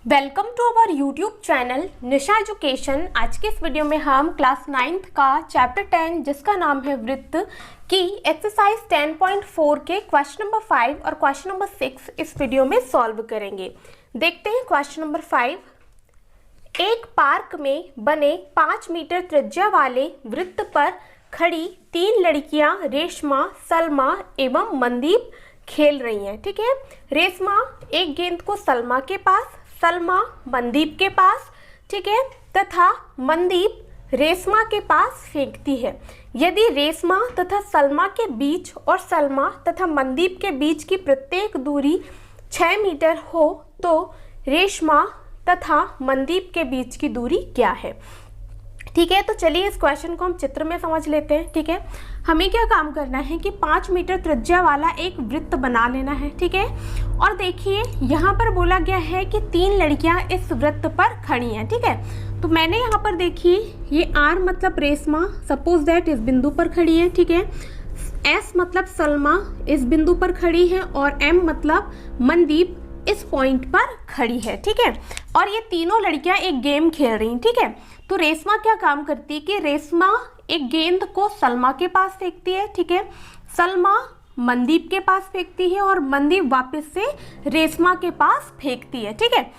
Welcome to our YouTube channel Nisha education. आज के इस वीडियो में हम क्लास 9th का चैप्टर 10 जिसका नाम है वृत्त की एक्सरसाइज 10.4 के क्वेश्चन नंबर 5 और क्वेश्चन नंबर 6 इस वीडियो में सॉल्व करेंगे। देखते हैं क्वेश्चन नंबर 5। एक पार्क में बने 5 मीटर त्रिज्या वाले वृत्त पर खड़ी 3 लड़कियां रेशमा, सलमा एवं मनदीप खेल रही हैं। ठीक है, रेशमा एक गेंद को सलमा के पास, सलमा मनदीप के पास, ठीक है, तथा मनदीप रेशमा के पास फेंकती है। यदि रेशमा तथा सलमा के बीच और सलमा तथा मनदीप के बीच की प्रत्येक दूरी 6 मीटर हो तो रेशमा तथा मनदीप के बीच की दूरी क्या है। ठीक है, तो चलिए इस क्वेश्चन को हम चित्र में समझ लेते हैं। ठीक है, हमें क्या काम करना है कि 5 मीटर त्रिज्या वाला एक वृत्त बना लेना है। ठीक है, और देखिए यहाँ पर बोला गया है कि 3 लड़कियां इस वृत्त पर खड़ी हैं। ठीक है, तो मैंने यहाँ पर देखिए ये R मतलब रेशमा सपोज दैट इस बिंदु पर खड़ी है। ठीक है, S मतलब सलमा इस बिंदु पर खड़ी है और M मतलब मनदीप इस पॉइंट पर खड़ी है। ठीक है, और ये तीनों लड़कियां एक गेम खेल रही हैं। ठीक है, तो रेशमा क्या काम करती है कि रेशमा एक गेंद को सलमा के पास फेंकती है। ठीक है, सलमा मनदीप के पास फेंकती है और मनदीप वापस से रेशमा के पास फेंकती है। ठीक है,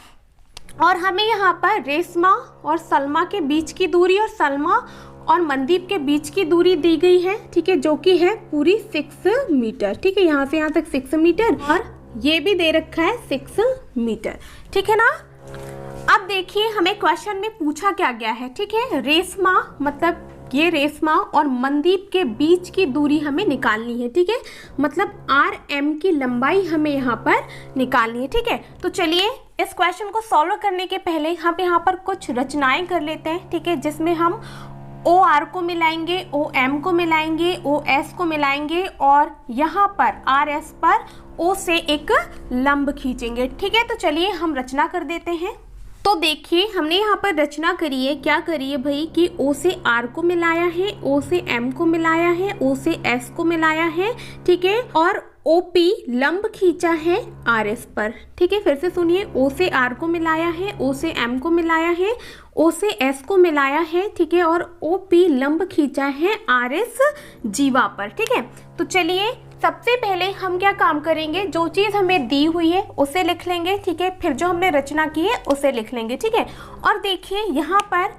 और हमें यहाँ पर रेशमा और सलमा के बीच की दूरी और सलमा और मनदीप के बीच की दूरी दी गई है। ठीक है, जो कि है पूरी 6 मीटर। ठीक है, यहाँ से यहाँ तक 6 मीटर और ये भी दे रखा है 6 मीटर। ठीक है ना। अब देखिए हमें क्वेश्चन में पूछा क्या गया है। ठीक है, रेशमा मतलब ये रेशमा और मनदीप के बीच की दूरी हमें निकालनी है। ठीक है, मतलब RM की लंबाई हमें यहाँ पर निकालनी है। ठीक है, तो चलिए इस क्वेश्चन को सॉल्व करने के पहले हम यहाँ पर कुछ रचनाएं कर लेते हैं। ठीक है, जिसमें हम OR को मिलाएंगे, OM को मिलाएंगे, OS को मिलाएंगे और यहाँ पर RS पर O से एक लंब खींचेंगे। ठीक है, तो चलिए हम रचना कर देते हैं। तो देखिए हमने यहाँ पर रचना करी है, क्या करी है भाई कि O से R को मिलाया है, O से M को मिलाया है, O से S को मिलाया है। ठीक है, और OP लंब खींचा है RS पर। ठीक है, फिर से सुनिए, O से R को मिलाया है, O से M को मिलाया है, O से S को मिलाया है। ठीक है, और OP लंब खींचा है RS जीवा पर। ठीक है, तो चलिए सबसे पहले हम क्या काम करेंगे, जो चीज़ हमें दी हुई है उसे लिख लेंगे। ठीक है, फिर जो हमने रचना की है उसे लिख लेंगे। ठीक है, और देखिए यहाँ पर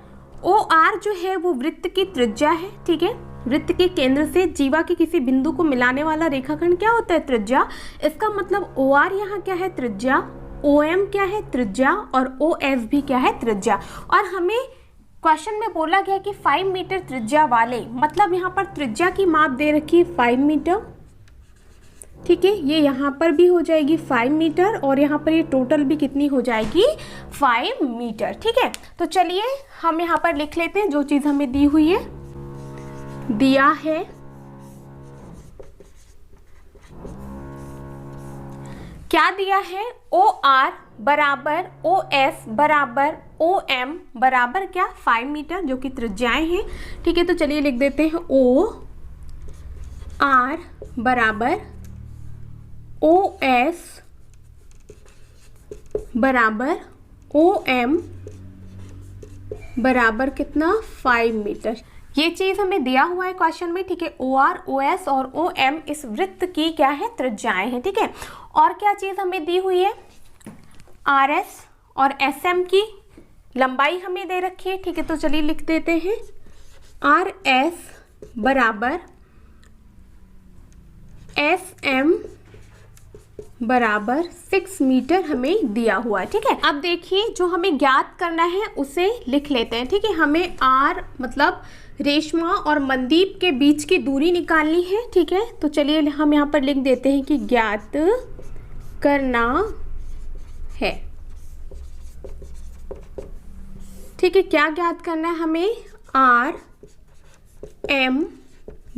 OR जो है वो वृत्त की त्रिज्या है। ठीक है, वृत्त के केंद्र से जीवा के किसी बिंदु को मिलाने वाला रेखाखंड क्या होता है, त्रिज्या। इसका मतलब OR यहाँ क्या है, त्रिज्या, OM क्या है, त्रिज्या, और OS भी क्या है, त्रिज्या। और हमें क्वेश्चन में बोला गया कि 5 मीटर त्रिज्या वाले, मतलब यहाँ पर त्रिज्या की माप दे रखी है 5 मीटर। ठीक है, ये यहाँ पर भी हो जाएगी 5 मीटर और यहाँ पर ये टोटल भी कितनी हो जाएगी, 5 मीटर। ठीक है, तो चलिए हम यहाँ पर लिख लेते हैं जो चीज़ हमें दी हुई है। दिया है क्या दिया है, OR बराबर OS बराबर OM बराबर क्या, 5 मीटर, जो कि त्रिज्याएं हैं। ठीक है, तो चलिए लिख देते हैं OR बराबर OS बराबर OM बराबर कितना, 5 मीटर। ये चीज़ हमें दिया हुआ है क्वेश्चन में। ठीक है, OR, OS और OM इस वृत्त की क्या है, त्रिज्याएं हैं। ठीक है, और क्या चीज़ हमें दी हुई है, RS और SM की लंबाई हमें दे रखी है। ठीक है, तो चलिए लिख देते हैं RS बराबर SM बराबर 6 मीटर हमें दिया हुआ है। ठीक है, अब देखिए जो हमें ज्ञात करना है उसे लिख लेते हैं। ठीक है, हमें R मतलब रेशमा और मनदीप के बीच की दूरी निकालनी है। ठीक है, तो चलिए हम यहाँ पर लिख देते हैं कि ज्ञात करना है। ठीक है, क्या ज्ञात करना है हमें, RM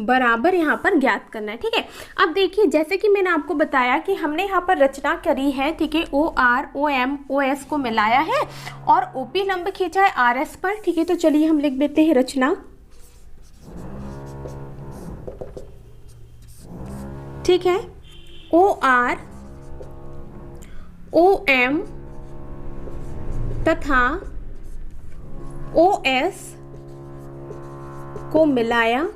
बराबर यहाँ पर ज्ञात करना है। ठीक है, अब देखिए जैसे कि मैंने आपको बताया कि हमने यहाँ पर रचना करी है। ठीक है, OR, OM, OS को मिलाया है और OP लंब खींचा है RS पर। ठीक है, तो चलिए हम लिख देते हैं रचना। ठीक है, OR OM तथा OS को मिलाया,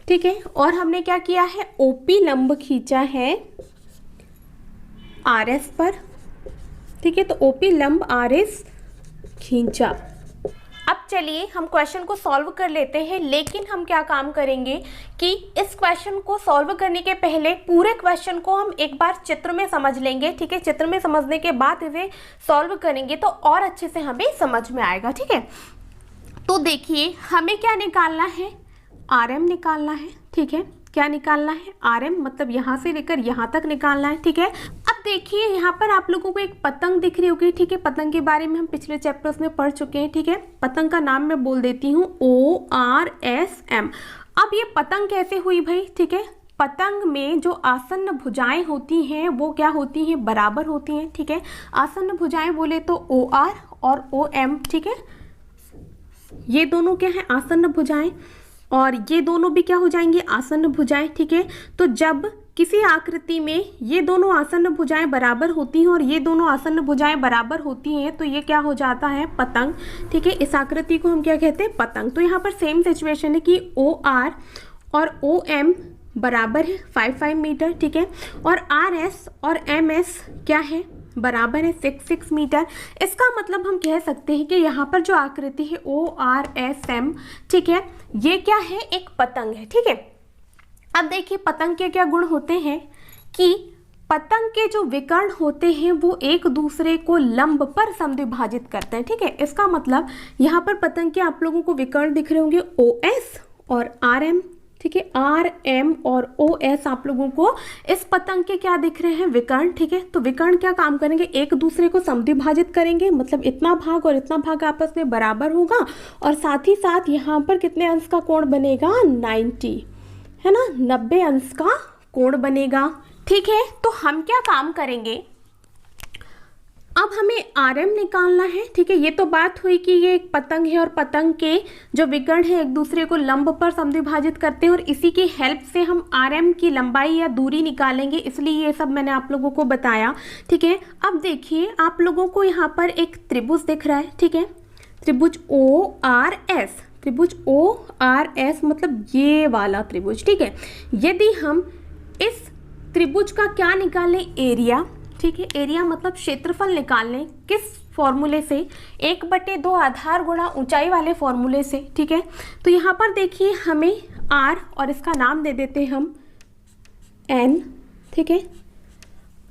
ठीक है। और हमने क्या किया है, OP लंब खींचा है RS पर, ठीक है। तो OP लंब RS खींचा। अब चलिए हम क्वेश्चन को सॉल्व कर लेते हैं, लेकिन हम क्या काम करेंगे कि इस क्वेश्चन को सॉल्व करने के पहले पूरे क्वेश्चन को हम एक बार चित्र में समझ लेंगे, ठीक है। चित्र में समझने के बाद इसे सॉल्व करेंगे तो और अच्छे से हमें समझ में आएगा, ठीक है। तो देखिए हमें क्या निकालना है, RM निकालना है, ठीक है। क्या निकालना है, RM, मतलब यहाँ से लेकर यहाँ तक निकालना है, ठीक है। अब देखिए यहाँ पर आप लोगों को एक पतंग दिख रही होगी, ठीक है। पतंग के बारे में हम पिछले चैप्टर्स में पढ़ चुके हैं, ठीक है। पतंग का नाम मैं बोल देती हूँ ORSM। अब ये पतंग कैसे हुई भाई, ठीक है। पतंग में जो आसन्न भुजाएं होती हैं वो क्या होती हैं, बराबर होती हैं, ठीक है। आसन्न भुजाएं बोले तो OR और OM, ठीक है। ये दोनों क्या है, आसन्न भुजाएं, और ये दोनों भी क्या हो जाएंगी, आसन्न भुजाएं, ठीक है। तो जब किसी आकृति में ये दोनों आसन्न भुजाएं बराबर होती हैं और ये दोनों आसन्न भुजाएं बराबर होती हैं तो ये क्या हो जाता है, पतंग, ठीक है। इस आकृति को हम क्या कहते हैं, पतंग। तो यहाँ पर सेम सिचुएशन है कि OR और OM बराबर है 5 मीटर, ठीक है। और RS और MS क्या है, बराबर है 6 मीटर। इसका मतलब हम कह सकते हैं कि यहाँ पर जो आकृति है ORSM, ठीक है, ये क्या है, एक पतंग है, ठीक है। अब देखिए पतंग के क्या गुण होते हैं कि पतंग के जो विकर्ण होते हैं वो एक दूसरे को लंब पर समद्विभाजित करते हैं, ठीक है। इसका मतलब यहाँ पर पतंग के आप लोगों को विकर्ण दिख रहे होंगे OS और RM, ठीक है। RM और OS आप लोगों को इस पतंग के क्या दिख रहे हैं, विकर्ण, ठीक है। तो विकर्ण क्या काम करेंगे, एक दूसरे को समद्विभाजित करेंगे, मतलब इतना भाग और इतना भाग आपस में बराबर होगा, और साथ ही साथ यहाँ पर कितने अंश का कोण बनेगा, 90, है ना, 90 अंश का कोण बनेगा, ठीक है। तो हम क्या काम करेंगे, अब हमें RM निकालना है, ठीक है। ये तो बात हुई कि ये एक पतंग है और पतंग के जो विकर्ण है एक दूसरे को लंब पर समद्विभाजित करते हैं और इसी की हेल्प से हम RM की लंबाई या दूरी निकालेंगे, इसलिए ये सब मैंने आप लोगों को बताया, ठीक है। अब देखिए आप लोगों को यहाँ पर एक त्रिभुज दिख रहा है, ठीक है, त्रिभुज ORS, त्रिभुज ORS मतलब ये वाला त्रिभुज, ठीक है। यदि हम इस त्रिभुज का क्या निकालें, एरिया, ठीक है। एरिया मतलब क्षेत्रफल निकाल लें, किस फॉर्मूले से, 1/2 आधार गुणा ऊंचाई वाले फॉर्मूले से, ठीक है। तो यहाँ पर देखिए हमें R और इसका नाम दे देते हैं हम N, ठीक है।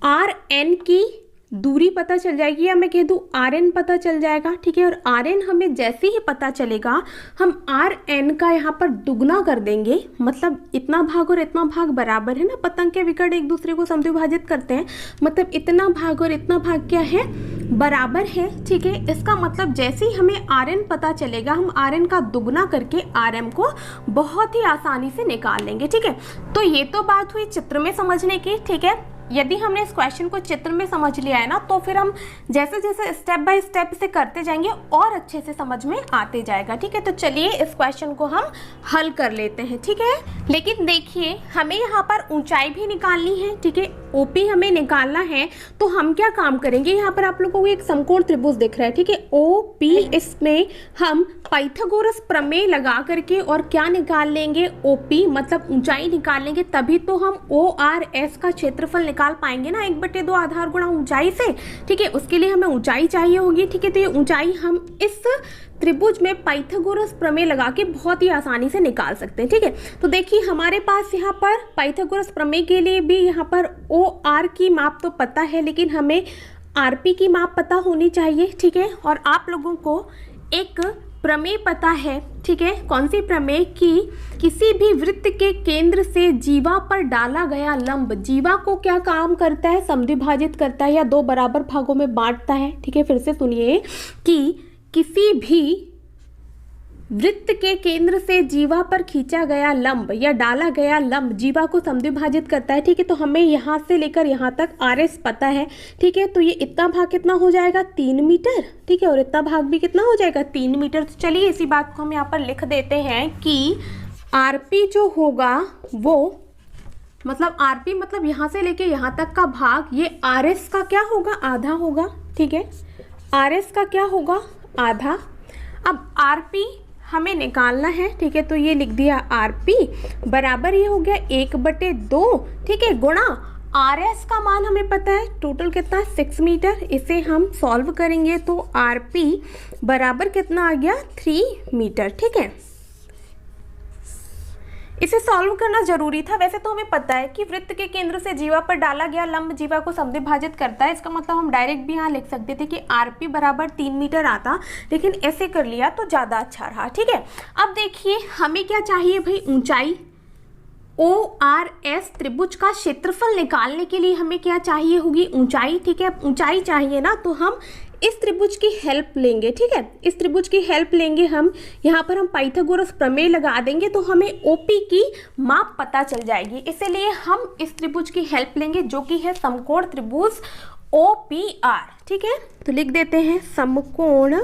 RN की दूरी पता चल जाएगी, या मैं कह दूँ RN पता चल जाएगा, ठीक है। और RN हमें जैसे ही पता चलेगा हम RN का यहाँ पर दुगना कर देंगे, मतलब इतना भाग और इतना भाग बराबर है ना, पतंग के विकर्ण एक दूसरे को समद्विभाजित करते हैं, मतलब इतना भाग और इतना भाग क्या है, बराबर है, ठीक है। इसका मतलब जैसे ही हमें RN पता चलेगा हम RN का दुगना करके RM को बहुत ही आसानी से निकाल लेंगे, ठीक है। तो ये तो बात हुई चित्र में समझने की, ठीक है। यदि हमने इस क्वेश्चन को चित्र में समझ लिया है ना, तो फिर हम जैसे जैसे स्टेप बाय स्टेप से करते जाएंगे और अच्छे से समझ में आते जाएगा, ठीक है। तो चलिए इस क्वेश्चन को हम हल कर लेते हैं, ठीक है। लेकिन देखिए हमें यहाँ पर ऊंचाई भी निकालनी है, ठीक है। OP हमें निकालना है, तो हम क्या काम करेंगे, यहाँ पर आप लोगों को एक समकोण त्रिभुज दिख रहा है, ठीक है, OP। इसमें हम पाइथागोरस प्रमेय लगा करके और क्या निकाल लेंगे, OP मतलब ऊंचाई निकाल लेंगे, तभी तो हम ORS का क्षेत्रफल निकाल पाएंगे ना, 1/2 आधार गुणा ऊंचाई से, ठीक है। उसके लिए हमें ऊंचाई चाहिए होगी, ठीक है। तो ये ऊंचाई हम इस त्रिभुज में पाइथागोरस प्रमेय लगा के बहुत ही आसानी से निकाल सकते हैं, ठीक है। तो देखिए हमारे पास यहाँ पर पाइथागोरस प्रमेय के लिए भी यहाँ पर OR की माप तो पता है, लेकिन हमें RP की माप पता होनी चाहिए, ठीक है। और आप लोगों को एक प्रमेय पता है, ठीक है, कौन सी प्रमेय, कि किसी भी वृत्त के केंद्र से जीवा पर डाला गया लंब जीवा को क्या काम करता है, समद्विभाजित करता है या 2 बराबर भागों में बांटता है, ठीक है। फिर से सुनिए कि किसी भी वृत्त के केंद्र से जीवा पर खींचा गया लंब या डाला गया लंब जीवा को समद्विभाजित करता है, ठीक है। तो हमें यहाँ से लेकर यहाँ तक RS पता है, ठीक है। तो ये इतना भाग कितना हो जाएगा, 3 मीटर, ठीक है। और इतना भाग भी कितना हो जाएगा, 3 मीटर। तो चलिए इसी बात को हम यहाँ पर लिख देते हैं कि RP जो होगा वो मतलब आरपी मतलब यहाँ से लेके यहाँ तक का भाग, ये आरएस का क्या होगा, आधा होगा। ठीक है, आरएस का क्या होगा, आधा। अब आरपी हमें निकालना है। ठीक है, तो ये लिख दिया आरपी बराबर ये हो गया 1/2। ठीक है, गुणा आरएस का मान हमें पता है टोटल कितना है 6 मीटर। इसे हम सॉल्व करेंगे तो आरपी बराबर कितना आ गया 3 मीटर। ठीक है, इसे सॉल्व करना जरूरी था। वैसे तो हमें पता है कि वृत्त के केंद्र से जीवा पर डाला गया लंब जीवा को समद्विभाजित करता है। इसका मतलब हम डायरेक्ट भी यहाँ लिख सकते थे कि आरपी बराबर 3 मीटर आता, लेकिन ऐसे कर लिया तो ज़्यादा अच्छा रहा। ठीक है, अब देखिए हमें क्या चाहिए भाई, ऊंचाई। ORS त्रिभुज का क्षेत्रफल निकालने के लिए हमें क्या चाहिए होगी, ऊंचाई। ठीक है, ऊंचाई चाहिए ना, तो हम इस त्रिभुज की हेल्प लेंगे। ठीक है, इस त्रिभुज की हेल्प लेंगे हम। यहाँ पर हम पाइथागोरस प्रमेय लगा देंगे तो हमें OP की माप पता चल जाएगी। इसलिए हम इस त्रिभुज की हेल्प लेंगे जो कि है समकोण त्रिभुज OPR। ठीक है, तो लिख देते हैं समकोण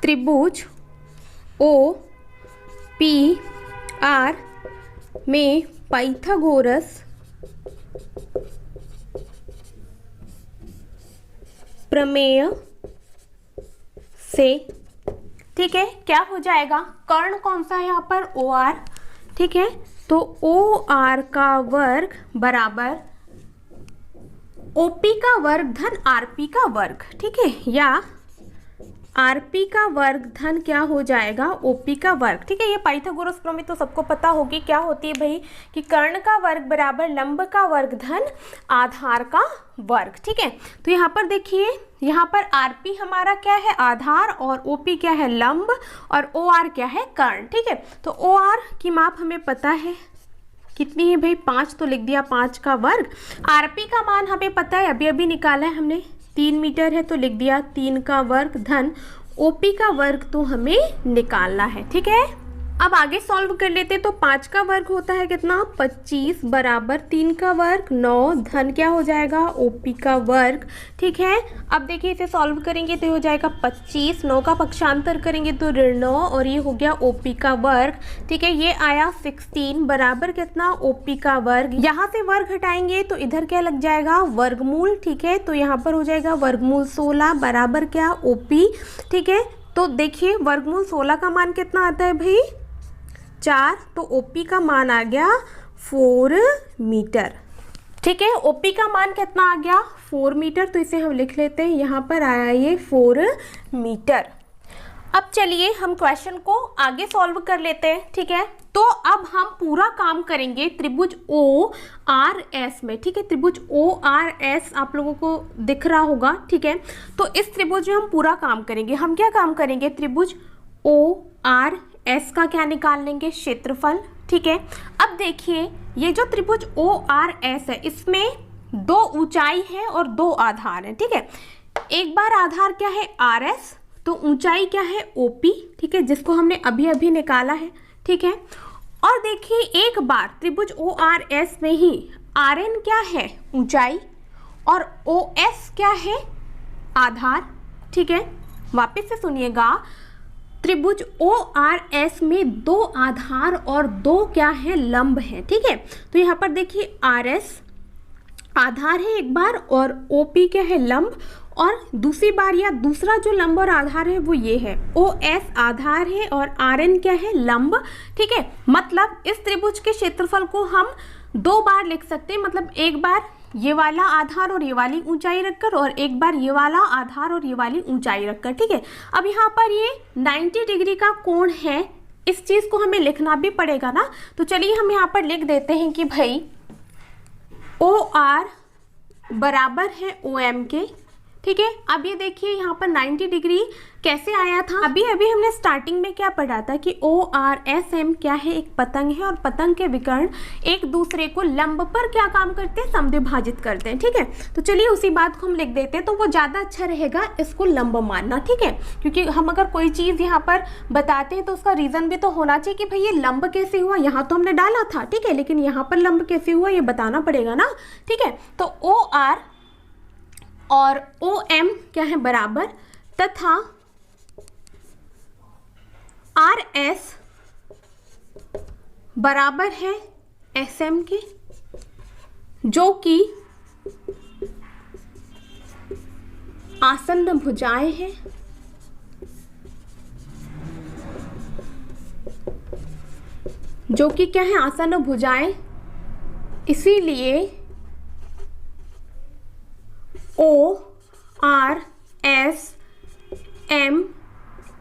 त्रिभुज OPR में पाइथागोरस प्रमेय से, ठीक है, क्या हो जाएगा, कर्ण कौन सा है यहाँ पर, OR। ठीक है, तो OR का वर्ग बराबर OP का वर्ग धन RP का वर्ग। ठीक है, या RP का वर्ग धन क्या हो जाएगा, OP का वर्ग। ठीक है, ये पाइथागोरस प्रमेय तो सबको पता होगी क्या होती है भाई, कि कर्ण का वर्ग बराबर लंब का वर्ग धन आधार का वर्ग। ठीक है, तो यहाँ पर देखिए, यहाँ पर RP हमारा क्या है, आधार, और OP क्या है, लंब, और OR क्या है, कर्ण। ठीक है, तो OR की माप हमें पता है कितनी है भाई, 5, तो लिख दिया 5 का वर्ग। RP का मान हमें पता है, अभी अभी निकाला है हमने, 3 मीटर है, तो लिख दिया 3 का वर्ग धन OP का वर्ग तो हमें निकालना है। ठीक है, अब आगे सॉल्व कर लेते, तो 5 का वर्ग होता है कितना, 25 बराबर 3 का वर्ग 9 धन क्या हो जाएगा, OP का वर्ग। ठीक है, अब देखिए इसे सॉल्व करेंगे तो हो जाएगा 25, 9 का पक्षांतर करेंगे तो ऋण 9, और ये हो गया OP का वर्ग। ठीक है, ये आया 16 बराबर कितना, OP का वर्ग। यहाँ से वर्ग हटाएंगे तो इधर क्या लग जाएगा, वर्गमूल। ठीक है, तो यहाँ पर हो जाएगा वर्गमूल 16 बराबर क्या, OP। ठीक है, तो देखिए वर्गमूल 16 का मान कितना आता है भाई, 4, तो OP का मान आ गया 4 मीटर। ठीक है, OP का मान कितना आ गया, 4 मीटर, तो इसे हम लिख लेते हैं, यहाँ पर आया ये 4 मीटर। अब चलिए हम क्वेश्चन को आगे सॉल्व कर लेते हैं। ठीक है, तो अब हम पूरा काम करेंगे त्रिभुज ORS में। ठीक है, त्रिभुज ORS आप लोगों को दिख रहा होगा। ठीक है, तो इस त्रिभुज में हम पूरा काम करेंगे। हम क्या काम करेंगे, त्रिभुज ORS का क्या निकाल लेंगे, क्षेत्रफल। ठीक है, अब देखिए ये जो त्रिभुज ORS है इसमें 2 ऊंचाई है और 2 आधार है। ठीक है, एक बार आधार क्या है, RS, तो ऊंचाई क्या है, OP। ठीक है, जिसको हमने अभी अभी निकाला है। ठीक है, और देखिए एक बार त्रिभुज ORS में ही RN क्या है, ऊंचाई, और OS क्या है, आधार। ठीक है, वापस से सुनिएगा, त्रिभुज ORS में 2 आधार और 2 क्या है, लंब है। ठीक है, तो यहाँ पर देखिए RS आधार है एक बार, और OP क्या है, लंब, और दूसरी बार या दूसरा जो लंब और आधार है वो ये है, OS आधार है और RN क्या है, लंब। ठीक है, मतलब इस त्रिभुज के क्षेत्रफल को हम 2 बार लिख सकते हैं, मतलब एक बार ये वाला आधार और ये वाली ऊंचाई रखकर, और एक बार ये वाला आधार और ये वाली ऊंचाई रखकर। ठीक है, अब यहाँ पर ये 90 डिग्री का कोण है, इस चीज को हमें लिखना भी पड़ेगा ना, तो चलिए हम यहाँ पर लिख देते हैं कि भाई OR बराबर है OM के। ठीक है, अब ये देखिए यहाँ पर 90 डिग्री कैसे आया था, अभी अभी हमने स्टार्टिंग में क्या पढ़ा था कि ORSM क्या है, एक पतंग है, और पतंग के विकर्ण एक दूसरे को लंब पर क्या काम करते हैं, समद्विभाजित करते हैं। ठीक है, तो चलिए उसी बात को हम लिख देते हैं, तो वो ज़्यादा अच्छा रहेगा इसको लंब मानना। ठीक है, क्योंकि हम अगर कोई चीज़ यहाँ पर बताते हैं तो उसका रीज़न भी तो होना चाहिए कि भाई ये लंब कैसे हुआ, यहाँ तो हमने डाला था। ठीक है, लेकिन यहाँ पर लंब कैसे हुआ ये बताना पड़ेगा ना। ठीक है, तो OR और OM क्या है, बराबर, तथा RS बराबर है SM के, जो कि आसन्न भुजाएं हैं, जो कि क्या है, आसन्न भुजाएं। इसीलिए ORSM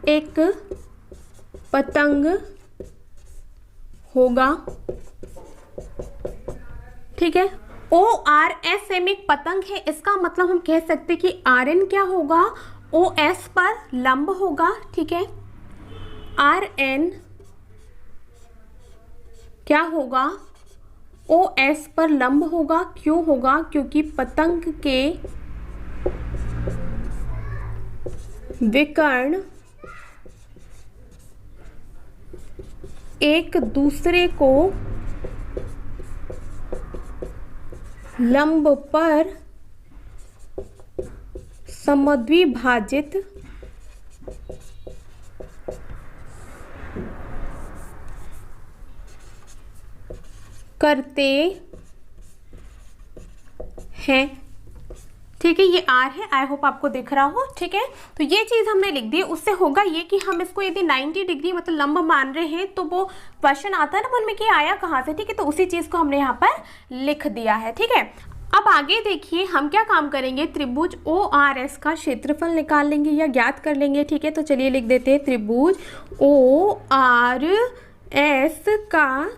एक पतंग होगा। ठीक है, ORSM एक पतंग है, इसका मतलब हम कह सकते हैं कि RN क्या होगा, OS पर लंब होगा। ठीक है, RN क्या होगा, OS पर लंब होगा। क्यों होगा, क्योंकि पतंग के विकर्ण एक दूसरे को लंब पर समद्विभाजित करते हैं। ठीक है, ये R है, आई होप आपको दिख रहा हो। ठीक है, तो ये चीज हमने लिख दी। उससे होगा ये कि हम इसको यदि 90 डिग्री मतलब लंब मान रहे हैं तो वो क्वेश्चन आता है ना मन में कि आया कहाँ से। ठीक है, तो उसी चीज को हमने यहाँ पर लिख दिया है। ठीक है, अब आगे देखिए हम क्या काम करेंगे, त्रिभुज ORS का क्षेत्रफल निकाल लेंगे या ज्ञात कर लेंगे। ठीक है, तो चलिए लिख देते हैं त्रिभुज ORS का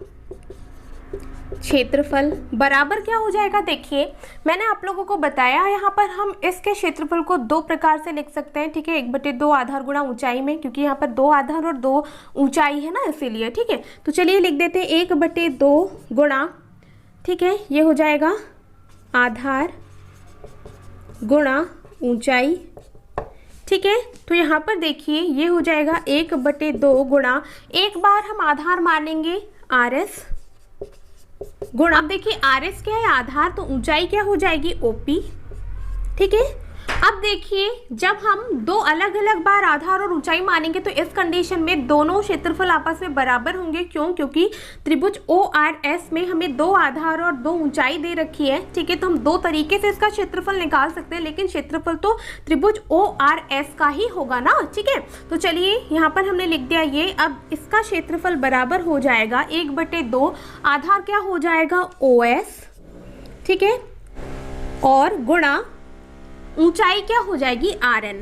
क्षेत्रफल बराबर क्या हो जाएगा। देखिए मैंने आप लोगों को बताया यहाँ पर हम इसके क्षेत्रफल को दो प्रकार से लिख सकते हैं। ठीक है, 1/2 आधार गुणा ऊंचाई में, क्योंकि यहाँ पर 2 आधार और 2 ऊंचाई है ना, इसीलिए। ठीक है, तो चलिए लिख देते हैं 1/2 गुणा, ठीक है, ये हो जाएगा आधार गुणा ऊंचाई। ठीक है, तो यहाँ पर देखिए ये हो जाएगा 1/2 गुणा, एक बार हम आधार मानेंगे RS गुणा, अब देखिए RS क्या है, आधार, तो ऊंचाई क्या हो जाएगी OP। ठीक है, अब देखिए जब हम दो अलग अलग बार आधार और ऊंचाई मानेंगे तो इस कंडीशन में दोनों क्षेत्रफल आपस में बराबर होंगे। क्यों, क्योंकि त्रिभुज ORS में हमें 2 आधार और 2 ऊंचाई दे रखी है। ठीक है, तो हम 2 तरीके से इसका क्षेत्रफल निकाल सकते हैं, लेकिन क्षेत्रफल तो त्रिभुज ORS का ही होगा ना। ठीक है, तो चलिए यहाँ पर हमने लिख दिया ये। अब इसका क्षेत्रफल बराबर हो जाएगा 1/2, आधार क्या हो जाएगा OS, ठीक है, और गुणा ऊंचाई क्या हो जाएगी RN।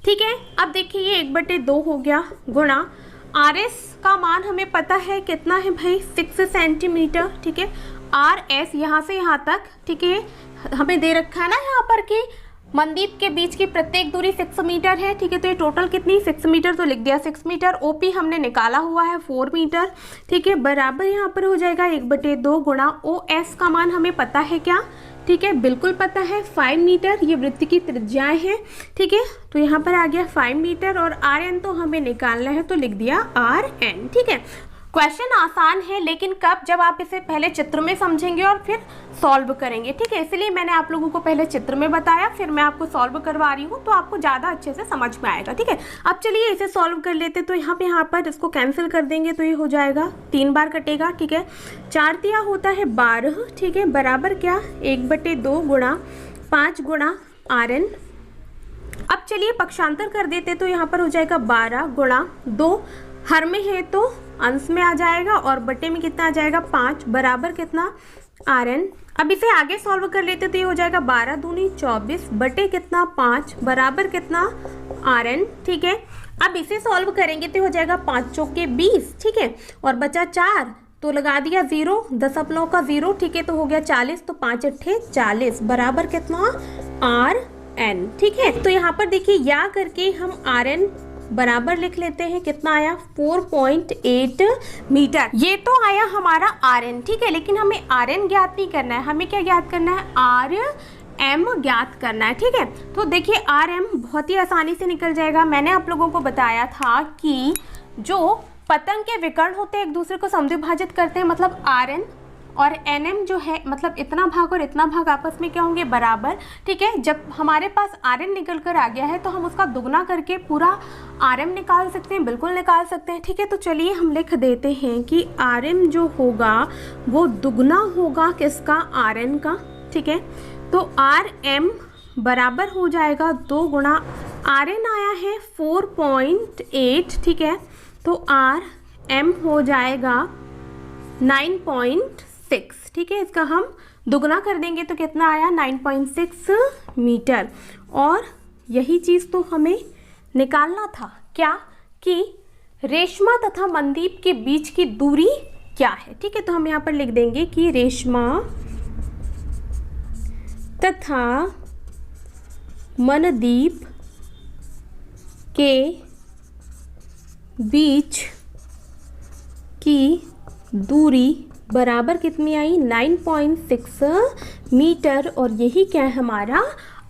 ठीक है, अब देखिए ये 1/2 हो गया गुणा RS का मान हमें पता है कितना है भाई, 6 सेंटीमीटर। ठीक है, RS यहाँ से यहाँ तक, ठीक है, हमें दे रखा है ना यहाँ पर कि मनदीप के बीच की प्रत्येक दूरी 6 मीटर है। ठीक है, तो ये टोटल कितनी, 6 मीटर, तो लिख दिया 6 मीटर। OP हमने निकाला हुआ है 4 मीटर। ठीक है, बराबर यहाँ पर हो जाएगा 1/2 गुणा OS का मान हमें पता है क्या, ठीक है, बिल्कुल पता है 5 मीटर, ये वृत्त की त्रिज्याएं हैं। ठीक है, तो यहाँ पर आ गया 5 मीटर और RN तो हमें निकालना है, तो लिख दिया RN। ठीक है, क्वेश्चन आसान है, लेकिन कब, जब आप इसे पहले चित्र में समझेंगे और फिर सॉल्व करेंगे। ठीक है, इसलिए मैंने आप लोगों को पहले चित्र में बताया, फिर मैं आपको सॉल्व करवा रही हूँ, तो आपको ज़्यादा अच्छे से समझ में आएगा। ठीक है, अब चलिए इसे सॉल्व कर लेते। तो यहाँ पर इसको कैंसिल कर देंगे, तो ये हो जाएगा 3 बार कटेगा। ठीक है, 4 तिया होता है 12। ठीक है, बराबर क्या, 1/2 गुणा 5 गुणा RN। अब चलिए पक्षांतर कर देते, तो यहाँ पर हो जाएगा 12 गुणा 2, हर में है तो अंश में आ जाएगा और बटे में कितना आ जाएगा 5, बराबर कितना RN। अब इसे आगे सॉल्व कर लेते तो ये हो जाएगा 12 दूनी 24 बटे कितना 5, बराबर कितना RN। ठीक है, अब इसे सॉल्व करेंगे तो हो जाएगा 5 चौके 20। ठीक है, और बचा 4 तो लगा दिया 0, 10/0। ठीक है, तो हो गया 40, तो 5 अट्ठे 40, बराबर कितना RN। ठीक है, तो यहाँ पर देखिए या करके हम RN बराबर लिख लेते हैं, कितना आया 4.8 मीटर, ये तो आया हमारा RN। ठीक है, लेकिन हमें RN ज्ञात नहीं करना है, हमें क्या ज्ञात करना है, RM ज्ञात करना है। ठीक है, तो देखिए RM बहुत ही आसानी से निकल जाएगा। मैंने आप लोगों को बताया था कि जो पतंग के विकर्ण होते हैं एक दूसरे को समद्विभाजित करते हैं, मतलब RN और NM जो है मतलब इतना भाग और इतना भाग आपस में क्या होंगे, बराबर। ठीक है, जब हमारे पास RN निकल कर आ गया है तो हम उसका दुगना करके पूरा RM निकाल सकते हैं, बिल्कुल निकाल सकते हैं। ठीक है, तो चलिए हम लिख देते हैं कि RM जो होगा वो दुगना होगा किसका, RN का। ठीक है, तो RM बराबर हो जाएगा 2 गुणा RN आया है 4.8। ठीक है, तो RM हो जाएगा 9.6। ठीक है, इसका हम दुगना कर देंगे तो कितना आया, 9.6 मीटर। और यही चीज़ तो हमें निकालना था, क्या, कि रेशमा तथा मनदीप के बीच की दूरी क्या है। ठीक है, तो हम यहाँ पर लिख देंगे कि रेशमा तथा मनदीप के बीच की दूरी बराबर कितनी आई, 9.6 मीटर। और यही क्या है हमारा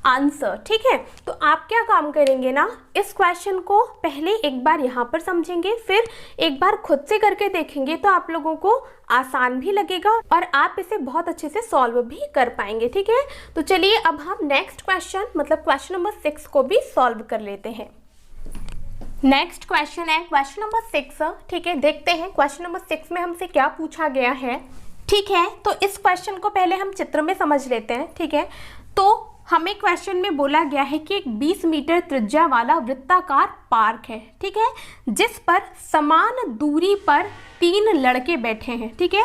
आंसर। ठीक है, तो आप क्या काम करेंगे ना, इस क्वेश्चन को पहले एक बार यहाँ पर समझेंगे, फिर एक बार खुद से करके देखेंगे तो आप लोगों को आसान भी लगेगा और आप इसे बहुत अच्छे से सॉल्व भी कर पाएंगे। ठीक है, तो चलिए अब हम नेक्स्ट क्वेश्चन मतलब क्वेश्चन नंबर 6 को भी सॉल्व कर लेते हैं। नेक्स्ट क्वेश्चन है क्वेश्चन नंबर 6। ठीक है, देखते हैं क्वेश्चन नंबर 6 में हमसे क्या पूछा गया है। ठीक है, तो इस क्वेश्चन को पहले हम चित्र में समझ लेते हैं। ठीक है, तो हमें क्वेश्चन में बोला गया है कि एक 20 मीटर त्रिज्या वाला वृत्ताकार पार्क है। ठीक है, जिस पर समान दूरी पर 3 लड़के बैठे हैं। ठीक है,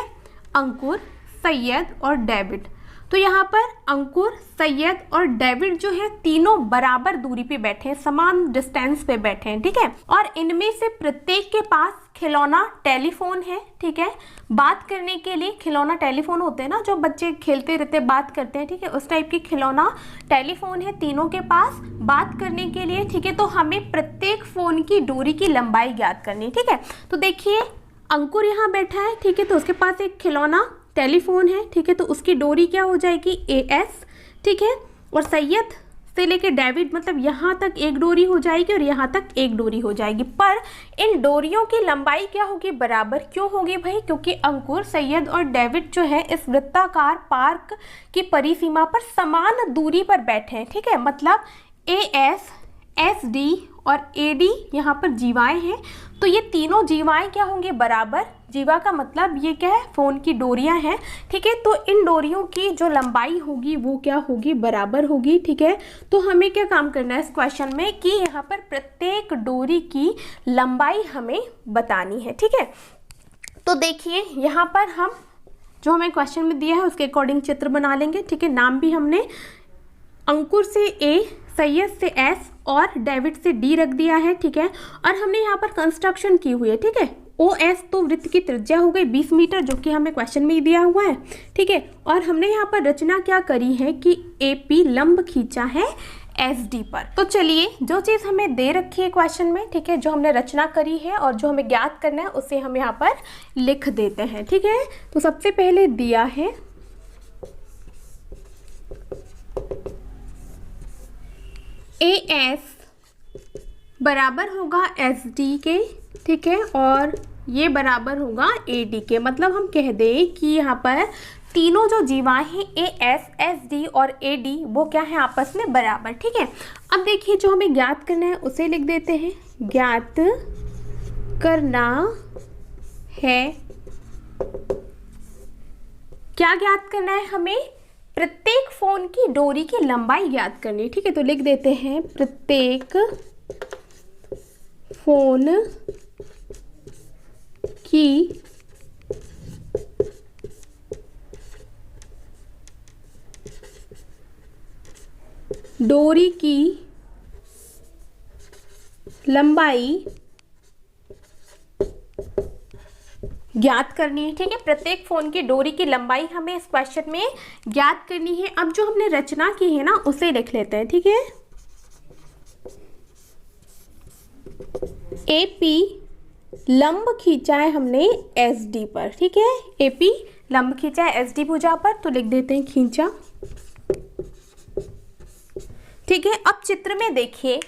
अंकुर, सैयद और डेविड। तो यहाँ पर अंकुर, सैयद और डेविड जो है तीनों बराबर दूरी पे बैठे हैं, समान डिस्टेंस पे बैठे हैं। ठीक है, और इनमें से प्रत्येक के पास खिलौना टेलीफोन है। ठीक है, बात करने के लिए खिलौना टेलीफोन होते हैं ना, जो बच्चे खेलते रहते बात करते हैं। ठीक है, उस टाइप की खिलौना टेलीफोन है तीनों के पास बात करने के लिए। ठीक है, तो हमें प्रत्येक फोन की डोरी की लंबाई ज्ञात करनी है। ठीक है, तो देखिए अंकुर यहाँ बैठा है। ठीक है, तो उसके पास एक खिलौना टेलीफोन है। ठीक है, तो उसकी डोरी क्या हो जाएगी, AS। ठीक है, और सैयद से लेके डेविड मतलब यहाँ तक एक डोरी हो जाएगी और यहाँ तक एक डोरी हो जाएगी, पर इन डोरियों की लंबाई क्या होगी, बराबर। क्यों होगी भाई, क्योंकि अंकुर, सैयद और डेविड जो है इस वृत्ताकार पार्क की परिसीमा पर समान दूरी पर बैठे हैं। ठीक है, मतलब AS, SD और AD यहाँ पर जीवाएं हैं, तो ये तीनों जीवाएं क्या होंगे, बराबर। जीवा का मतलब ये क्या है, फोन की डोरियां हैं। ठीक है, तो इन डोरियों की जो लंबाई होगी वो क्या होगी, बराबर होगी। ठीक है, तो हमें क्या काम करना है इस क्वेश्चन में कि यहाँ पर प्रत्येक डोरी की लंबाई हमें बतानी है। ठीक है, तो देखिए यहाँ पर हम जो हमें क्वेश्चन में दिया है उसके अकॉर्डिंग चित्र बना लेंगे। ठीक है, नाम भी हमने अंकुर से A, सैयद से S और डेविड से D रख दिया है। ठीक है, और हमने यहाँ पर कंस्ट्रक्शन की हुई है। ठीक है, OS तो वृत्त की त्रिज्या हो गई 20 मीटर, जो कि हमें क्वेश्चन में ही दिया हुआ है। ठीक है, और हमने यहाँ पर रचना क्या करी है कि AP लंब खींचा है SD पर। तो चलिए जो चीज़ हमें दे रखी है क्वेश्चन में, ठीक है, जो हमने रचना करी है और जो हमें ज्ञात करना है उसे हम यहाँ पर लिख देते हैं। ठीक है, तो सबसे पहले दिया है AS बराबर होगा SD के। ठीक है, और ये बराबर होगा AD के। मतलब हम कह दें कि यहाँ पर तीनों जो जीवाएं हैं AS, SD और AD वो क्या है, आपस में बराबर। ठीक है, अब देखिए जो हमें ज्ञात करना है उसे लिख देते हैं। ज्ञात करना है, क्या ज्ञात करना है हमें, प्रत्येक फोन की डोरी की लंबाई ज्ञात करनी है। ठीक है, तो लिख देते हैं प्रत्येक फोन की डोरी की लंबाई ज्ञात करनी है। ठीक है, प्रत्येक फोन की डोरी की लंबाई हमें इस क्वेश्चन में ज्ञात करनी है। अब जो हमने रचना की है ना उसे लिख लेते हैं। ठीक है, AP लंब खींचा है हमने SD पर। ठीक है, AP लंब खींचा है SD भुजा पर, तो लिख देते हैं खींचा। ठीक है, अब चित्र में देखिए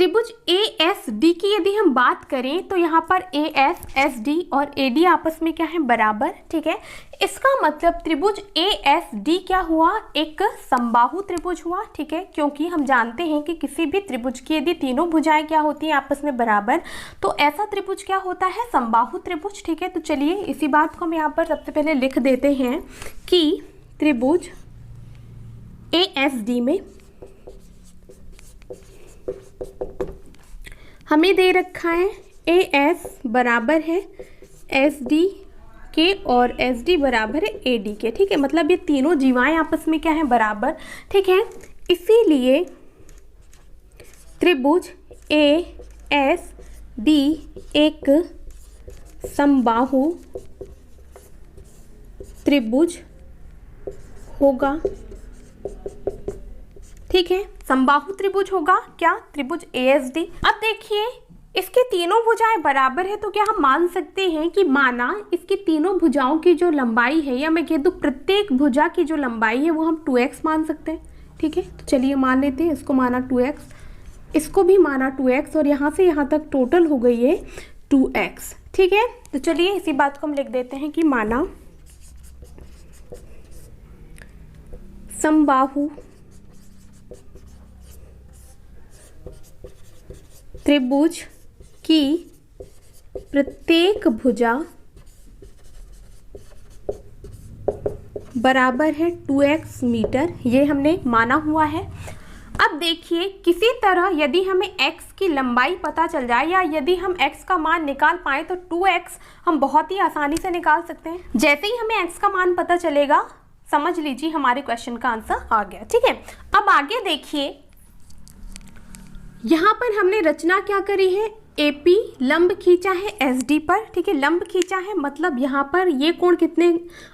त्रिभुज ASD की यदि हम बात करें तो यहाँ पर AS, SD और AD आपस में क्या है, बराबर। ठीक है, इसका मतलब त्रिभुज ASD क्या हुआ, एक समबाहु त्रिभुज हुआ। ठीक है, क्योंकि हम जानते हैं कि किसी भी त्रिभुज की यदि तीनों भुजाएं क्या होती हैं, आपस में बराबर, तो ऐसा त्रिभुज क्या होता है, समबाहु त्रिभुज। ठीक है, तो चलिए इसी बात को हम यहाँ पर सबसे पहले लिख देते हैं कि त्रिभुज ASD में हमें दे रखा है AS बराबर है SD के और SD बराबर है AD के। ठीक है, मतलब ये तीनों जीवाएं आपस में क्या है, बराबर। ठीक है, इसीलिए त्रिभुज ASD एक समबाहु त्रिभुज होगा। ठीक है, समबाहु त्रिभुज होगा क्या, त्रिभुज ASD। अब देखिए इसकी तीनों भुजाएं बराबर है, तो क्या हम मान सकते हैं कि माना इसकी तीनों भुजाओं की जो लंबाई है, या मैं कह दूं प्रत्येक भुजा की जो लंबाई है वो हम 2x मान सकते हैं। ठीक है, तो चलिए मान लेते हैं, इसको माना 2x, इसको भी माना 2x, और यहाँ से यहाँ तक टोटल हो गई है 2x। ठीक है, तो चलिए इसी बात को हम लिख देते हैं कि माना समबाहु त्रिभुज की प्रत्येक भुजा बराबर है 2x मीटर, ये हमने माना हुआ है। अब देखिए किसी तरह यदि हमें x की लंबाई पता चल जाए, या यदि हम x का मान निकाल पाए, तो 2x हम बहुत ही आसानी से निकाल सकते हैं। जैसे ही हमें x का मान पता चलेगा, समझ लीजिए हमारे क्वेश्चन का आंसर आ गया। ठीक है, अब आगे देखिए, यहाँ पर हमने रचना क्या करी है, AP लंब खींचा है SD पर। ठीक है, लंब खींचा है मतलब यहाँ पर ये कोण कितने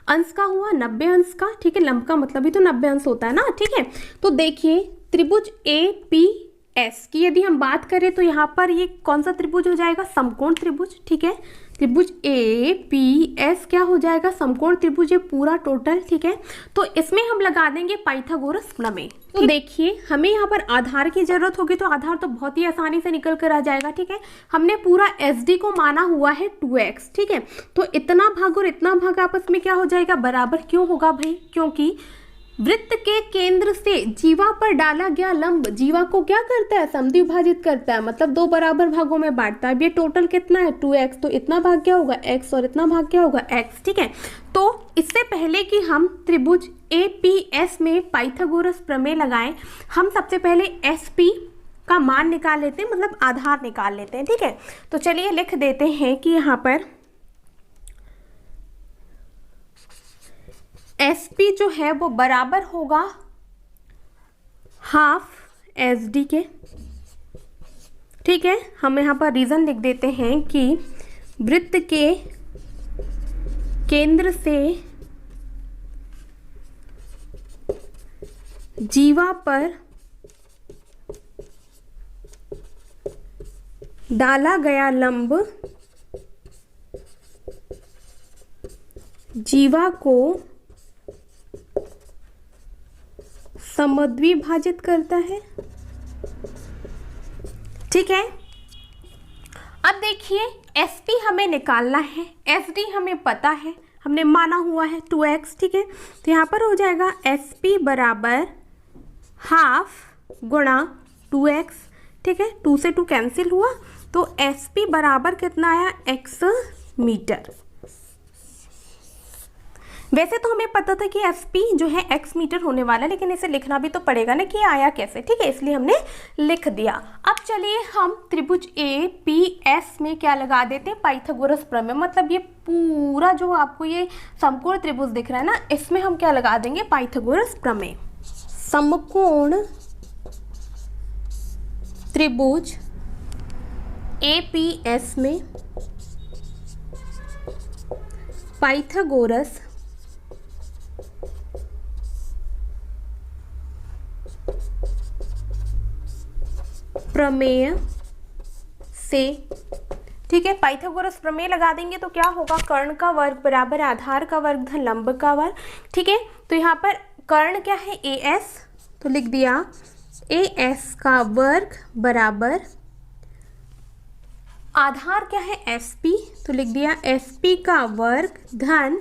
अंश का हुआ, 90 अंश का। ठीक है, लंब का मतलब ही तो 90 अंश होता है ना। ठीक है, तो देखिए त्रिभुज APS की यदि हम बात करें तो यहाँ पर ये कौन सा त्रिभुज हो जाएगा, समकोण त्रिभुज। ठीक है, त्रिभुज APS क्या हो जाएगा, समकोण त्रिभुज, ये पूरा टोटल। ठीक है, तो इसमें हम लगा देंगे पाइथागोरस प्रमेय। तो देखिए हमें यहाँ पर आधार की जरूरत होगी, तो आधार तो बहुत ही आसानी से निकल कर आ जाएगा। ठीक है, हमने पूरा SD को माना हुआ है 2x। ठीक है, तो इतना भाग और इतना भाग आपस में क्या हो जाएगा, बराबर। क्यों होगा भाई, क्योंकि वृत्त के केंद्र से जीवा पर डाला गया लंब जीवा को क्या करता है, समद्विभाजित करता है, मतलब दो बराबर भागों में बांटता है। अब ये टोटल कितना है, 2x, तो इतना भाग क्या होगा, x, और इतना भाग क्या होगा, x। ठीक है, तो इससे पहले कि हम त्रिभुज APS में पाइथागोरस प्रमेय लगाएं, हम सबसे पहले SP का मान निकाल लेते हैं, मतलब आधार निकाल लेते हैं। ठीक है, तो चलिए लिख देते हैं कि यहाँ पर SP जो है वो बराबर होगा हाफ SD के। ठीक है, हम यहाँ पर रीजन लिख देते हैं कि वृत्त के केंद्र से जीवा पर डाला गया लंब जीवा को समद्विभाजित करता है। ठीक है, अब देखिए SP हमें निकालना है, SD हमें पता है, हमने माना हुआ है 2x। ठीक है, तो यहाँ पर हो जाएगा SP बराबर हाफ गुणा 2x। ठीक है, 2 से 2 कैंसिल हुआ, तो SP बराबर कितना आया, x मीटर। वैसे तो हमें पता था कि SP जो है x मीटर होने वाला है, लेकिन इसे लिखना भी तो पड़ेगा ना कि आया कैसे। ठीक है, इसलिए हमने लिख दिया। अब चलिए हम त्रिभुज APS में क्या लगा देते हैं, पाइथागोरस प्रमेय। मतलब ये पूरा जो आपको ये समकोण त्रिभुज दिख रहा है ना, इसमें हम क्या लगा देंगे, पाइथागोरस प्रमेय। समकोण त्रिभुज APS में पाइथागोरस प्रमेय से। ठीक है, पाइथागोरस प्रमेय लगा देंगे तो क्या होगा, कर्ण का वर्ग बराबर आधार का वर्ग धन लंब का वर्ग। ठीक है, तो यहाँ पर कर्ण क्या है, AS, तो लिख दिया AS का वर्ग बराबर आधार क्या है SP, तो लिख दिया SP का वर्ग धन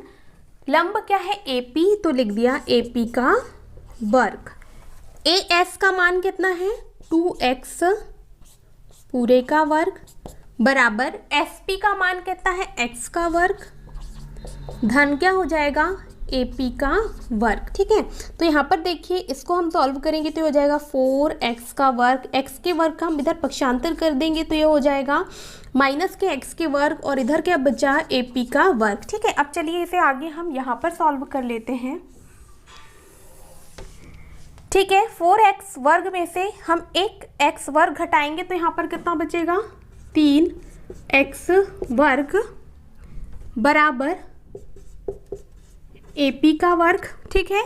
लंब क्या है AP, तो लिख दिया AP का वर्ग। AS का मान कितना है 2x पूरे का वर्ग बराबर SP का मान कितना है x का वर्ग धन क्या हो जाएगा AP का वर्ग। ठीक है, तो यहाँ पर देखिए इसको हम सॉल्व करेंगे तो ये हो जाएगा 4x का वर्ग, x के वर्ग का हम इधर पक्षांतर कर देंगे तो ये हो जाएगा माइनस के x के वर्ग और इधर क्या बचा AP का वर्ग। ठीक है, अब चलिए इसे आगे हम यहाँ पर सॉल्व कर लेते हैं। ठीक है, 4x वर्ग में से हम एक x वर्ग घटाएंगे तो यहाँ पर कितना बचेगा 3x वर्ग बराबर AP का वर्ग। ठीक है,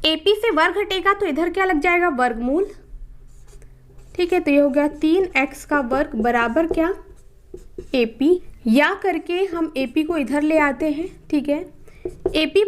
AP से वर्ग हटेगा तो इधर क्या लग जाएगा वर्गमूल। ठीक है, तो ये हो गया 3x का वर्ग बराबर क्या AP, या करके हम AP को इधर ले आते हैं। ठीक है, AP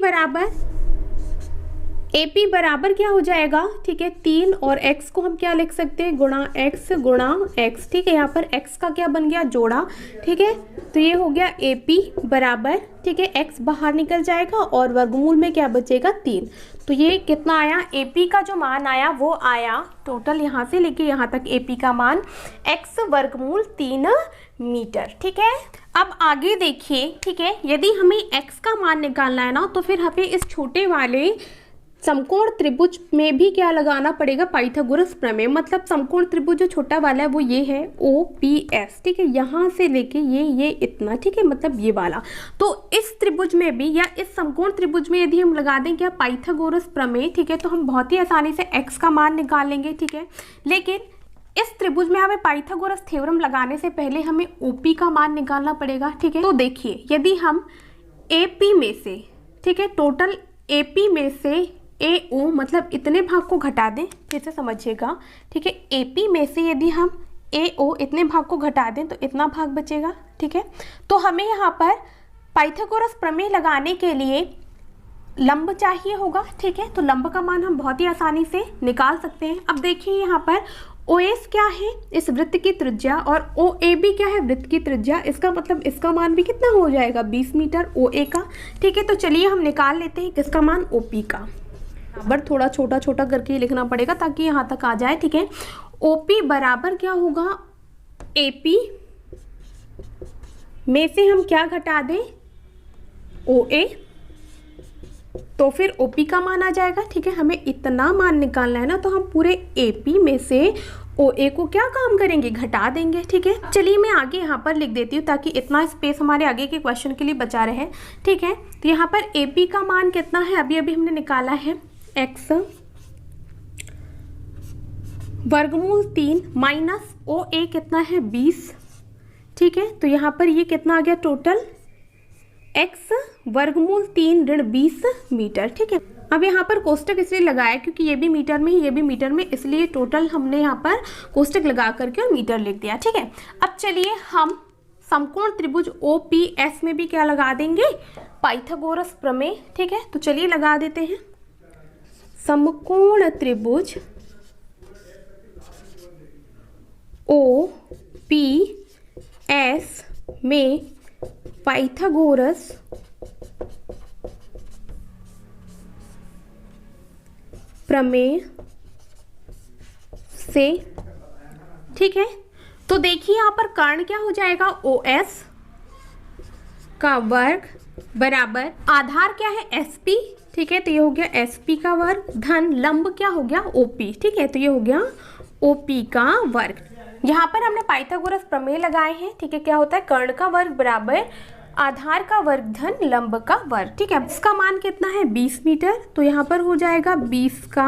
बराबर क्या हो जाएगा। ठीक है, 3 और x को हम क्या लिख सकते हैं गुणा x। ठीक है, यहाँ पर x का क्या बन गया जोड़ा। ठीक है, तो ये हो गया AP बराबर, ठीक है, x बाहर निकल जाएगा और वर्गमूल में क्या बचेगा 3। तो ये कितना आया AP का जो मान आया वो आया टोटल यहाँ से लेके यहाँ तक AP का मान x वर्गमूल 3 मीटर। ठीक है, अब आगे देखिए। ठीक है, यदि हमें x का मान निकालना है ना तो फिर हमें इस छोटे वाले समकोण त्रिभुज में भी क्या लगाना पड़ेगा पाइथागोरस प्रमेय। मतलब समकोण त्रिभुज जो छोटा वाला है वो ये है OPS। ठीक है, यहाँ से लेके ये इतना। ठीक है, मतलब ये वाला। तो इस त्रिभुज में भी या इस समकोण त्रिभुज में यदि हम लगा दें क्या पाइथागोरस प्रमेय, ठीक है, तो हम बहुत ही आसानी से x का मान निकाल लेंगे। ठीक है, लेकिन इस त्रिभुज में हमें पाइथागोरस थ्योरम लगाने से पहले हमें OP का मान निकालना पड़ेगा। ठीक है, तो देखिए यदि हम AP में से, ठीक है, टोटल AP में से AO मतलब इतने भाग को घटा दें, फिर से समझिएगा। ठीक है, AP में से यदि हम AO इतने भाग को घटा दें तो इतना भाग बचेगा। ठीक है, तो हमें यहाँ पर पाइथागोरस प्रमेय लगाने के लिए लंब चाहिए होगा। ठीक है, तो लंब का मान हम बहुत ही आसानी से निकाल सकते हैं। अब देखिए यहाँ पर OS क्या है इस वृत्त की त्रिज्या और OAB क्या है वृत्त की त्रिज्या। इसका मतलब इसका मान भी कितना हो जाएगा 20 मीटर OA का। ठीक है, तो चलिए हम निकाल लेते हैं किसका मान OP का। बराबर थोड़ा छोटा छोटा करके लिखना पड़ेगा ताकि यहाँ तक आ जाए। ठीक है, OP बराबर क्या होगा AP में से हम क्या घटा दें OA, तो फिर OP का मान आ जाएगा। ठीक है, हमें इतना मान निकालना है ना तो हम पूरे AP में से OA को क्या काम करेंगे घटा देंगे। ठीक है, चलिए मैं आगे यहाँ पर लिख देती हूँ ताकि इतना स्पेस हमारे आगे के क्वेश्चन के लिए बचा रहे। ठीक है, तो यहाँ पर AP का मान कितना है अभी हमने निकाला है x वर्गमूल 3 माइनस OA कितना है 20। ठीक है, तो यहाँ पर ये कितना आ गया टोटल x वर्गमूल 3 ऋण 20 मीटर। ठीक है, अब यहाँ पर कोष्टक इसलिए लगाया क्योंकि ये भी मीटर में ये भी मीटर में, इसलिए टोटल हमने यहाँ पर कोष्टक लगा करके और मीटर लिख दिया। ठीक है, अब चलिए हम समकोण त्रिभुज OPS में भी क्या लगा देंगे पाइथागोरस प्रमेय। ठीक है, तो चलिए लगा देते हैं। समकोण त्रिभुज OPS में पाइथागोरस प्रमेय से। ठीक है, तो देखिए यहाँ पर कर्ण क्या हो जाएगा OS का वर्ग बराबर आधार क्या है SP। ठीक है, तो ये हो गया SP का वर्ग धन लंब क्या हो गया OP। ठीक है, तो ये हो गया OP का वर्ग। यहाँ पर हमने पाइथागोरस प्रमेय लगाए हैं। ठीक है, क्या होता है कर्ण का वर्ग बराबर आधार का वर्ग धन लंब का वर्ग। ठीक है, इसका मान कितना है 20 मीटर, तो यहाँ पर हो जाएगा 20 का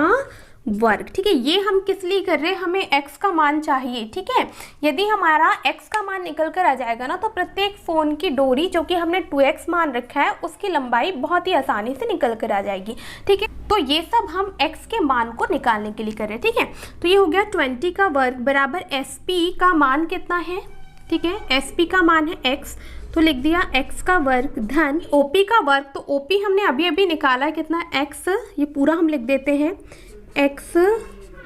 वर्ग। ठीक है, ये हम किस लिए कर रहे हैं हमें x का मान चाहिए। ठीक है, यदि हमारा x का मान निकल कर आ जाएगा ना तो प्रत्येक फोन की डोरी जो कि हमने 2x मान रखा है उसकी लंबाई बहुत ही आसानी से निकल कर आ जाएगी। ठीक है, तो ये सब हम x के मान को निकालने के लिए कर रहे हैं। ठीक है, तो ये हो गया 20 का वर्ग बराबर SP का मान कितना है। ठीक है, SP का मान है x, तो लिख दिया x का वर्ग धन OP का वर्ग। तो OP हमने अभी अभी निकाला है कितना x, ये पूरा हम लिख देते हैं x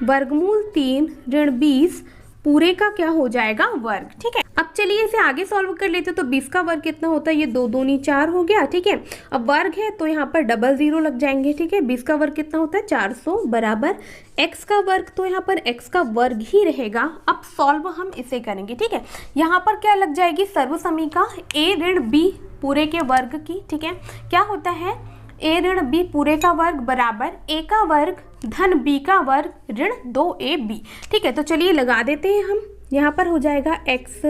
वर्गमूल 3 ऋण 20 पूरे का क्या हो जाएगा वर्ग। ठीक है, अब चलिए इसे आगे सॉल्व कर लेते हैं। तो 20 का वर्ग कितना होता है, ये 2 दूनी 4 हो गया, ठीक है। अब वर्ग है तो यहाँ पर डबल 0 लग जाएंगे, ठीक है। 20 का वर्ग कितना होता है 400 बराबर x का वर्ग, तो यहाँ पर x का वर्ग ही रहेगा। अब सॉल्व हम इसे करेंगे, ठीक है। यहाँ पर क्या लग जाएगी, सर्व समीका a ऋण b पूरे के वर्ग की, ठीक है। क्या होता है, a ऋण b पूरे का वर्ग बराबर a का वर्ग धन b का वर्ग ऋण 2ab, ठीक है। तो चलिए लगा देते हैं हम। यहाँ पर हो जाएगा x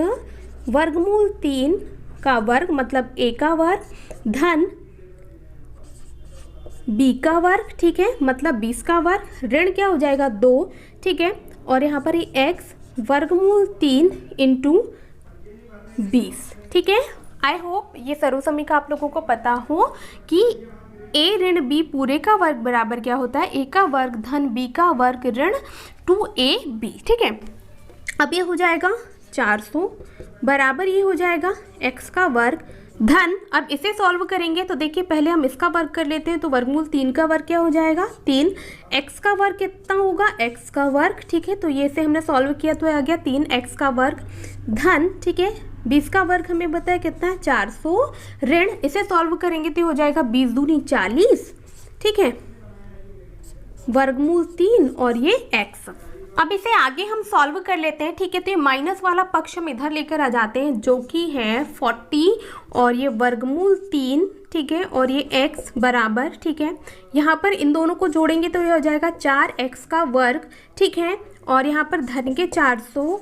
वर्गमूल 3 का वर्ग मतलब a का वर्ग धन b का वर्ग, ठीक है, मतलब 20 का वर्ग ऋण क्या हो जाएगा 2, ठीक है। और यहाँ पर ही x वर्गमूल 3 इंटू 20, ठीक है। आई होप ये सर्व समीका आप लोगों को पता हो कि a ऋण b पूरे का वर्ग बराबर क्या होता है, a का वर्ग धन b का वर्ग ऋण 2ab, ठीक है। अब ये हो जाएगा 400 बराबर ये हो जाएगा x का वर्ग धन, अब इसे सॉल्व करेंगे तो देखिए पहले हम इसका वर्ग कर लेते हैं। तो वर्गमूल 3 का वर्ग क्या हो जाएगा 3, x का वर्ग कितना होगा x का वर्ग, ठीक है। तो ये से हमने सॉल्व किया तो आ गया 3x का वर्ग धन, ठीक है, 20 का वर्ग हमें बताया कितना है 400 ऋण, इसे सॉल्व करेंगे तो हो जाएगा 20 दूनी 40, ठीक है, वर्गमूल 3 और ये x। अब इसे आगे हम सॉल्व कर लेते हैं, ठीक है। तो ये माइनस वाला पक्ष हम इधर लेकर आ जाते हैं जो कि है 40 और ये वर्गमूल 3, ठीक है, और ये x बराबर, ठीक है। यहाँ पर इन दोनों को जोड़ेंगे तो ये हो जाएगा 4x का वर्ग, ठीक है, और यहाँ पर धन के 400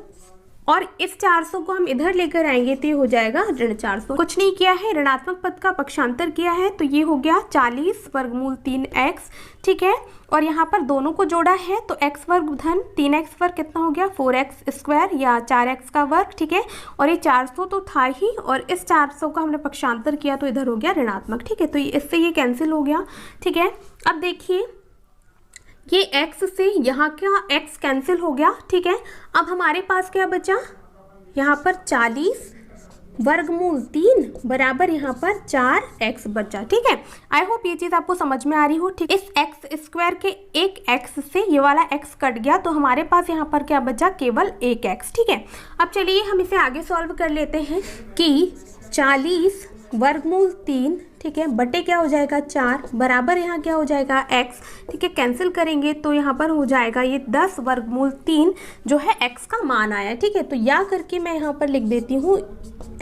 और इस 400 को हम इधर लेकर आएंगे तो ये हो जाएगा ऋण 400। कुछ नहीं किया है, ऋणात्मक पद का पक्षांतर किया है तो ये हो गया 40 वर्गमूल 3x, ठीक है। और यहाँ पर दोनों को जोड़ा है तो x वर्ग धन 3x वर्ग कितना हो गया 4x स्क्वायर या 4x का वर्ग, ठीक है। और ये 400 तो था ही और इस 400 का हमने पक्षांतर किया तो इधर हो गया ऋणात्मक, ठीक है। तो इससे ये कैंसिल हो गया, ठीक है। अब देखिए ये x से यहाँ क्या x कैंसिल हो गया, ठीक है। अब हमारे पास क्या बचा, यहाँ पर 40 वर्गमूल 3 बराबर यहाँ पर 4x बचा, ठीक है। आई होप ये चीज़ आपको समझ में आ रही हो, ठीक। इस x स्क्वायर के एक x से ये वाला x कट गया तो हमारे पास यहाँ पर क्या बचा, केवल एक x, ठीक है। अब चलिए हम इसे आगे सॉल्व कर लेते हैं कि 40 वर्गमूल 3, ठीक है, बटे क्या हो जाएगा 4 बराबर यहाँ क्या हो जाएगा x, ठीक है। कैंसिल करेंगे तो यहाँ पर हो जाएगा ये 10 वर्गमूल 3 जो है x का मान आया, ठीक है। तो या करके मैं यहाँ पर लिख देती हूँ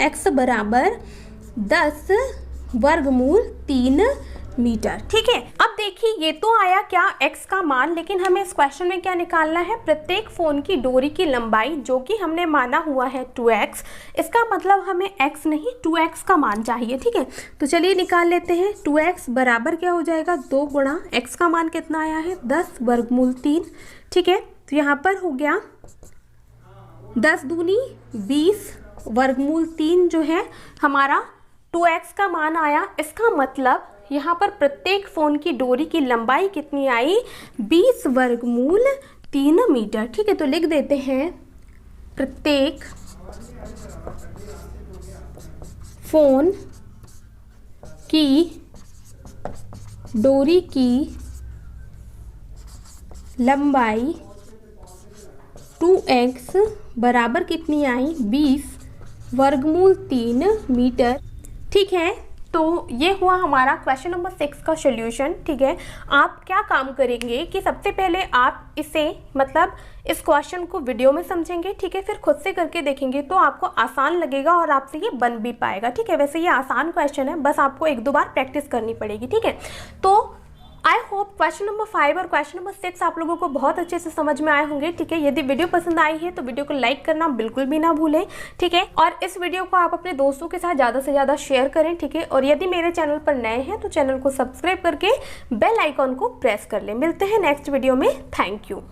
x बराबर 10 वर्गमूल 3 मीटर, ठीक है। अब देखिए ये तो आया क्या x का मान, लेकिन हमें इस क्वेश्चन में क्या निकालना है, प्रत्येक फोन की डोरी की लंबाई जो कि हमने माना हुआ है 2x, इसका मतलब हमें x नहीं 2x का मान चाहिए, ठीक है। तो चलिए निकाल लेते हैं। 2x बराबर क्या हो जाएगा 2 गुणा x का मान कितना आया है 10 वर्गमूल 3, ठीक है। तो यहाँ पर हो गया 10 दूनी 20 वर्गमूल 3 जो है हमारा 2x का मान आया। इसका मतलब यहाँ पर प्रत्येक फोन की डोरी की लंबाई कितनी आई 20 वर्गमूल 3 मीटर, ठीक है। तो लिख देते हैं प्रत्येक फोन की डोरी की लंबाई 2x बराबर कितनी आई 20 वर्गमूल 3 मीटर, ठीक है। तो ये हुआ हमारा क्वेश्चन नंबर 6 का सॉल्यूशन, ठीक है। आप क्या काम करेंगे कि सबसे पहले आप इसे मतलब इस क्वेश्चन को वीडियो में समझेंगे, ठीक है, फिर खुद से करके देखेंगे तो आपको आसान लगेगा और आपसे ये बन भी पाएगा, ठीक है। वैसे ये आसान क्वेश्चन है, बस आपको 1-2 बार प्रैक्टिस करनी पड़ेगी, ठीक है। तो आई होप क्वेश्चन नंबर 5 और क्वेश्चन नंबर 6 आप लोगों को बहुत अच्छे से समझ में आए होंगे, ठीक है। यदि वीडियो पसंद आई है तो वीडियो को लाइक करना बिल्कुल भी ना भूलें, ठीक है। और इस वीडियो को आप अपने दोस्तों के साथ ज़्यादा से ज़्यादा शेयर करें, ठीक है। और यदि मेरे चैनल पर नए हैं तो चैनल को सब्सक्राइब करके बेल आइकॉन को प्रेस कर लें। मिलते हैं नेक्स्ट वीडियो में। Thank you.